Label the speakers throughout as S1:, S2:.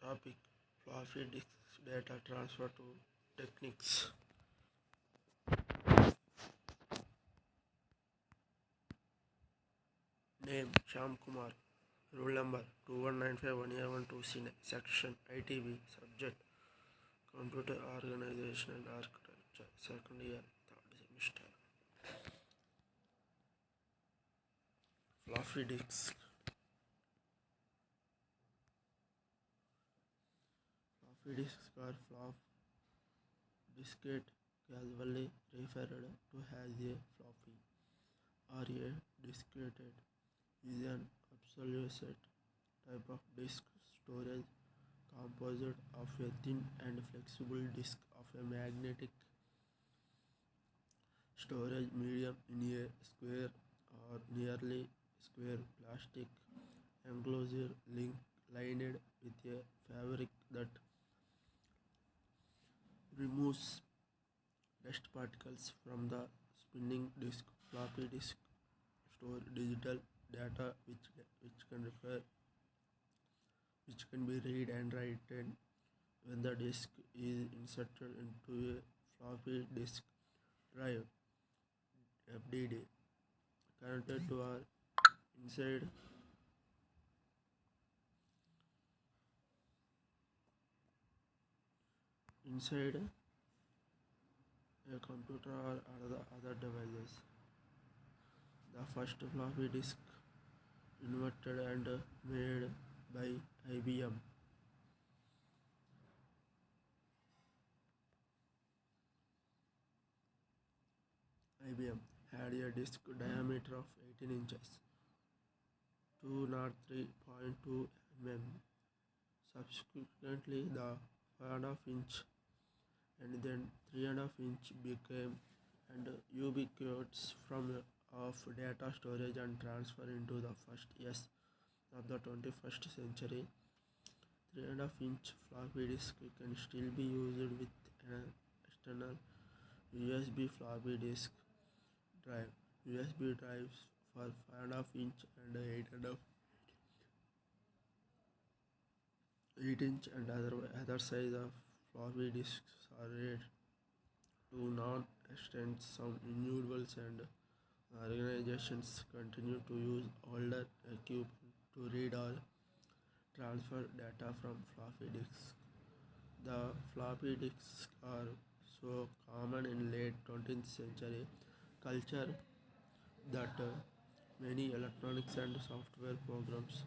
S1: Topic: Floppy disk data transfer to techniques. Name: Shyam Kumar. Roll number: 21951A12C9. Section: ITB. Subject: Computer Organization and Architecture. Second year, third semester. Floppy disk. Floppy disks are flop diskette, casually referred to as a floppy or a diskette, is an obsolete type of disk storage composed of a thin and flexible disk of a magnetic storage medium in a square or nearly square plastic enclosure lined with a fabric that removes dust particles from the spinning disk. Floppy disk store digital data which can be read and written when the disk is inserted into a floppy disk drive (FDD) connected to or inside a computer or other devices. The first floppy disk invented and made by IBM. IBM had a disk diameter of 18 inches, 203.2 mm. Subsequently, the 5.5 inch and then 3.5 inch became and ubiquitous from of data storage and transfer into the first years of the 21st century. 3.5 inch floppy disk can still be used with an external USB floppy disk drive. USB drives for 5.5 inch and 8 inch and other size of floppy disks are rated to non-extend. Some individuals and organizations continue to use older equipment to read or transfer data from floppy disks. The floppy disks are so common in late 20th century culture that many electronics and software programs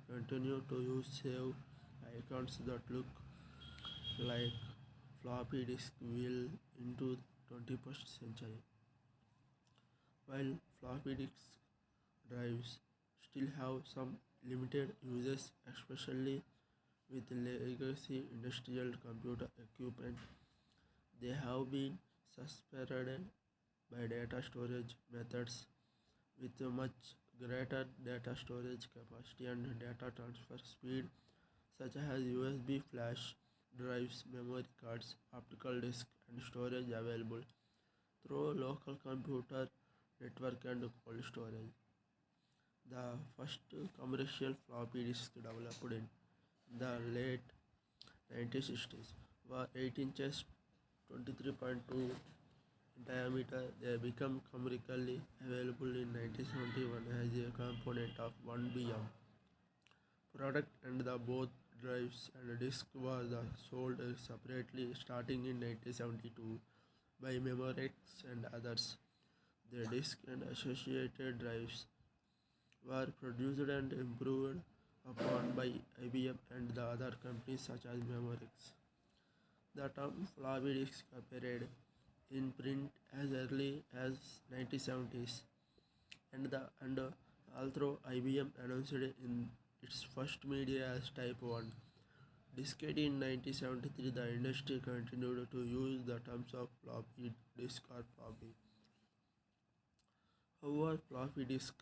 S1: continue to use save icons that look like floppy disk will into 21st century. While floppy disk drives still have some limited uses, especially with legacy industrial computer equipment, they have been superseded by data storage methods with a much greater data storage capacity and data transfer speed, such as USB flash drives, memory cards, optical disk, and storage available through local computer network and cold storage. The first commercial floppy disk developed in the late 1960s were 8 inches 23.2 diameter. They became commercially available in 1971 as a component of 1BM product, and the both drives and disk was sold separately starting in 1972 by Memorex and others. The disk and associated drives were produced and improved upon by IBM and the other companies such as Memorex. The term floppy disk appeared in print as early as 1970s, and although IBM announced in its first media as Type 1 diskette in 1973, the industry continued to use the terms of floppy disk or floppy. However, floppy disk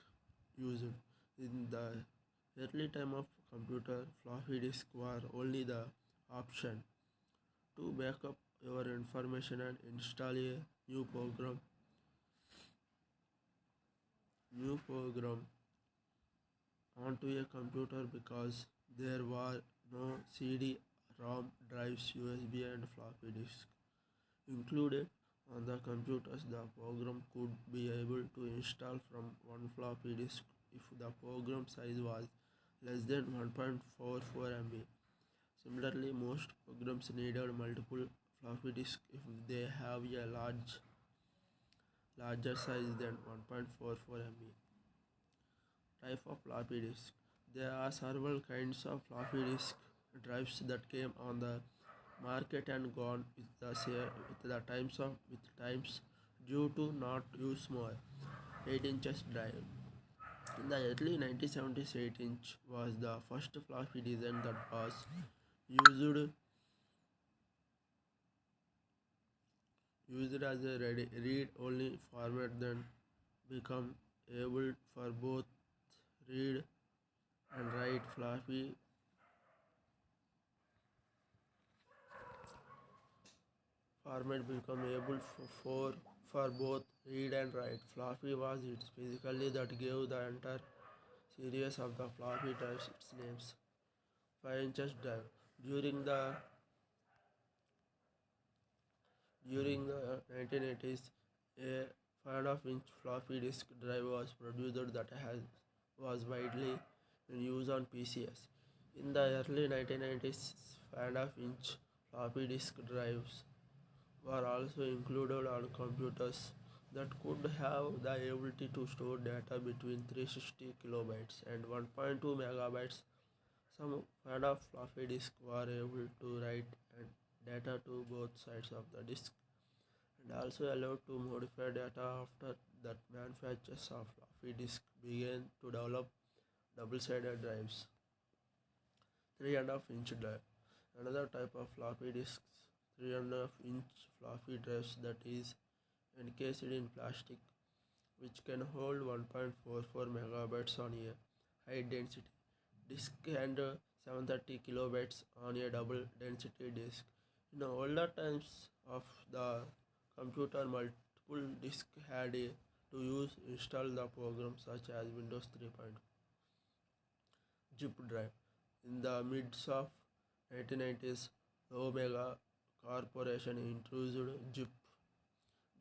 S1: used in the early time of computer, floppy disk were only the option to back up your information and install a new program onto a computer because there were no CD ROM drives, USB, and floppy disk included on the computers. The program could be able to install from one floppy disk if the program size was less than 1.44 MB. Similarly, most programs needed multiple floppy disks if they have a larger size than 1.44 MB. Type of floppy disk. There are several kinds of floppy disk drives that came on the market and gone with times due to not use more 8 inches drive. In the early 1970s, 8-inch was the first floppy design that was used used as a read-only format, then become able for both read and write. Floppy format become able for both read and write. Floppy was it basically that gave the entire series of the floppy drives its names. 5 inches drive. During the during the 1980s, a 5.5-inch floppy disk drive was produced that was widely in use on PCs. In the early 1990s, 5.5-inch floppy disk drives were also included on computers that could have the ability to store data between 360 kilobytes and 1.2 megabytes. Some kind of floppy disk were able to write and data to both sides of the disk and also allowed to modify data. After that, manufacturers of floppy disk began to develop double-sided drives. 3.5-inch drive. Another type of floppy disks, 3.5-inch floppy drives that is encased in plastic, which can hold 1.44 megabytes on a high density disk and 730 kilobytes on a double density disk. In older times of the computer, multiple disks had to use install the programs such as Windows 3.0. Zip drive. In the midst of 1990s, Omega Corporation introduced Zip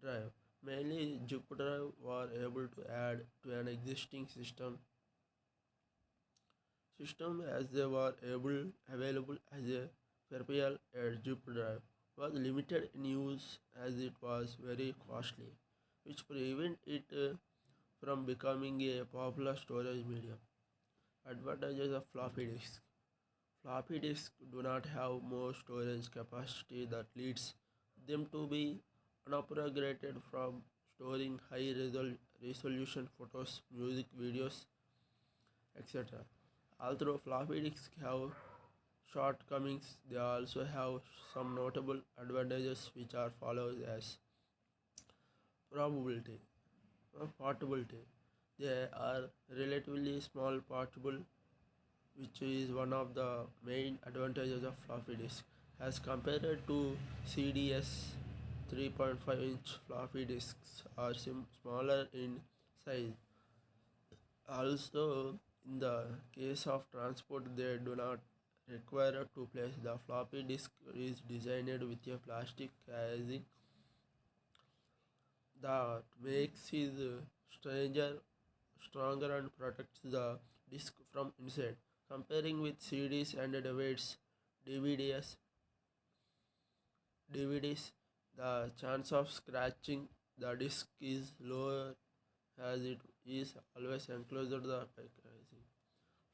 S1: drive. Mainly, Zip drive were able to add to an existing system as they were available as a perpetual. A zip drive was limited in use as it was very costly, which prevented it from becoming a popular storage medium. Advantages of floppy disks. Floppy disks do not have more storage capacity that leads them to be unappropriated from storing high resolution photos, music, videos, etc. Although floppy disks have shortcomings, they also have some notable advantages which are followed as probability, portability. They are relatively small portable, which is one of the main advantages of floppy disk as compared to CDS. 3.5-inch floppy disks are smaller in size. Also, in the case of transport, they do not require to place. The floppy disk is designed with a plastic casing that makes it stronger and protects the disk from inside. Comparing with CDs and DVDs, DVDs, the chance of scratching the disk is lower as it is always enclosed the packaging.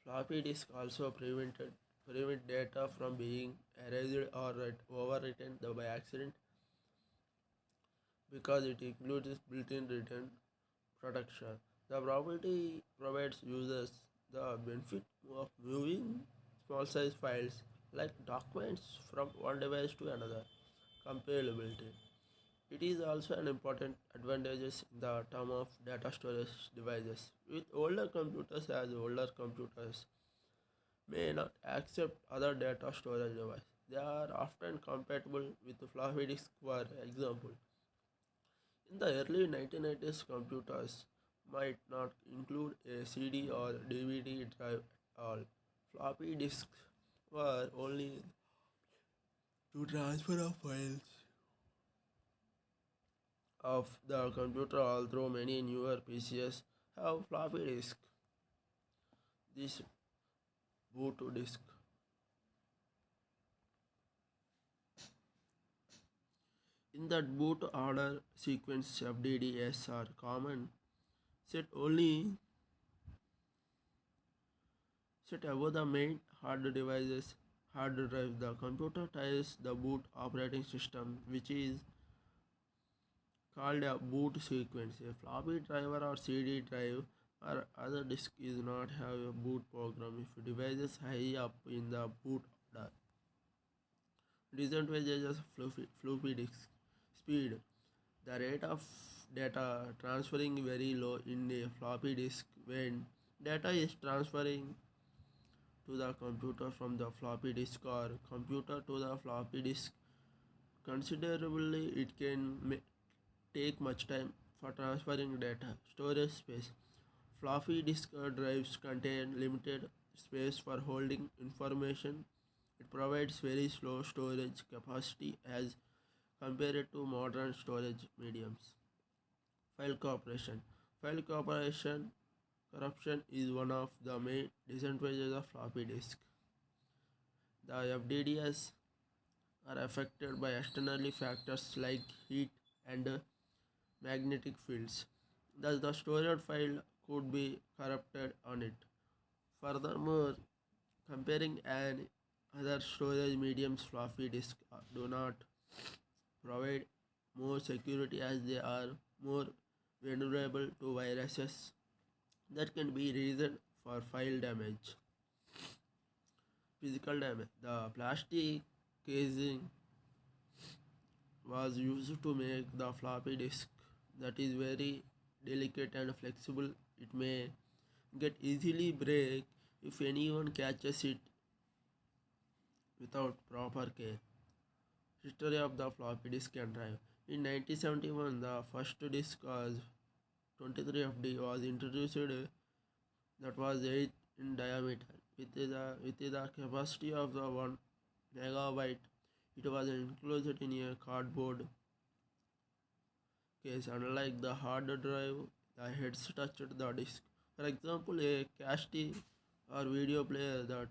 S1: Floppy disk also prevent data from being erased or overwritten by accident because it includes built-in return protection. The property provides users the benefit of moving small size files like documents from one device to another. Compatibility. It is also an important advantage in the term of data storage devices. With older computers, as older computers may not accept other data storage devices, they are often compatible with floppy disk. For example, in the early 1990s, computers might not include a CD or DVD drive at all. Floppy disks were only to transfer of files of the computer, although many newer PCs have floppy disk. This boot disk. In that boot order sequence FDDS are common. Set only set above the main hard drive. The computer ties the boot operating system, which is called a boot sequence. A floppy drive or CD drive or other disk is not have a boot program if device is high up in the boot order. Disadvantages of floppy disk speed. The rate of data transferring very low in a floppy disk when data is transferring to the computer from the floppy disk or computer to the floppy disk considerably. It can take much time for transferring data. Storage space. Floppy disk drives contain limited space for holding information. It provides very slow storage capacity as compared to modern storage mediums. File corruption. File corruption is one of the main disadvantages of floppy disk. The FDDs are affected by external factors like heat and magnetic fields. Thus, the stored file could be corrupted on it. Furthermore, comparing an other storage mediums, floppy disk do not provide more security as they are more vulnerable to viruses that can be reason for file damage. Physical damage. The plastic casing was used to make the floppy disk that is very delicate and flexible. It may get easily break if anyone catches it without proper care. History of the floppy disk and drive. In 1971, the first disk was 23FD was introduced that was 8 in diameter with the capacity of the 1 megabyte. It was enclosed in a cardboard case. Unlike the hard drive, the heads touched the disk. For example, a cassette or video player that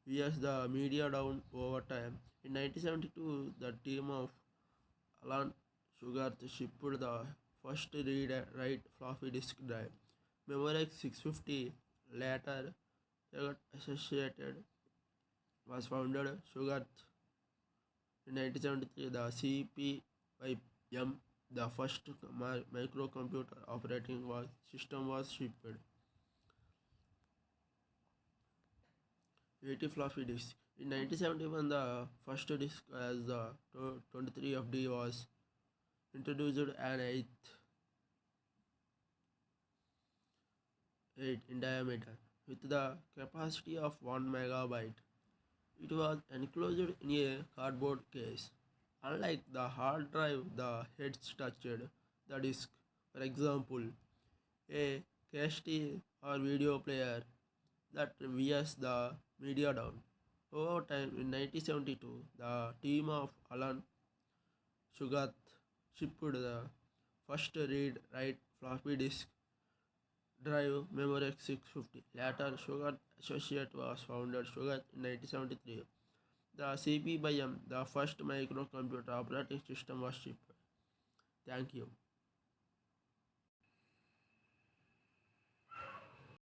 S1: wears the media down over time. In 1972, the team of Alan Sugarth shipped the first read-write floppy disk drive. Memorex 650, later Sugarth Associated, was founded. Sugarth in 1973, the CPYM, the first microcomputer operating system was shipped. 80 floppy disk. In 1971, the first disk as the 23FD was introduced an 8 in diameter with the capacity of 1 megabyte. It was enclosed in a cardboard case. Unlike the hard drive, the heads touched the disk. For example, a cassette or video player that wears the media down. Over time, in 1972, the team of Alan Sugarth shipped the first read-write floppy disk drive Memorex 650. Later, Sugarth Associate was founded. Sugarth in 1973. The CP by M, the first microcomputer operating system was shipped. Thank you.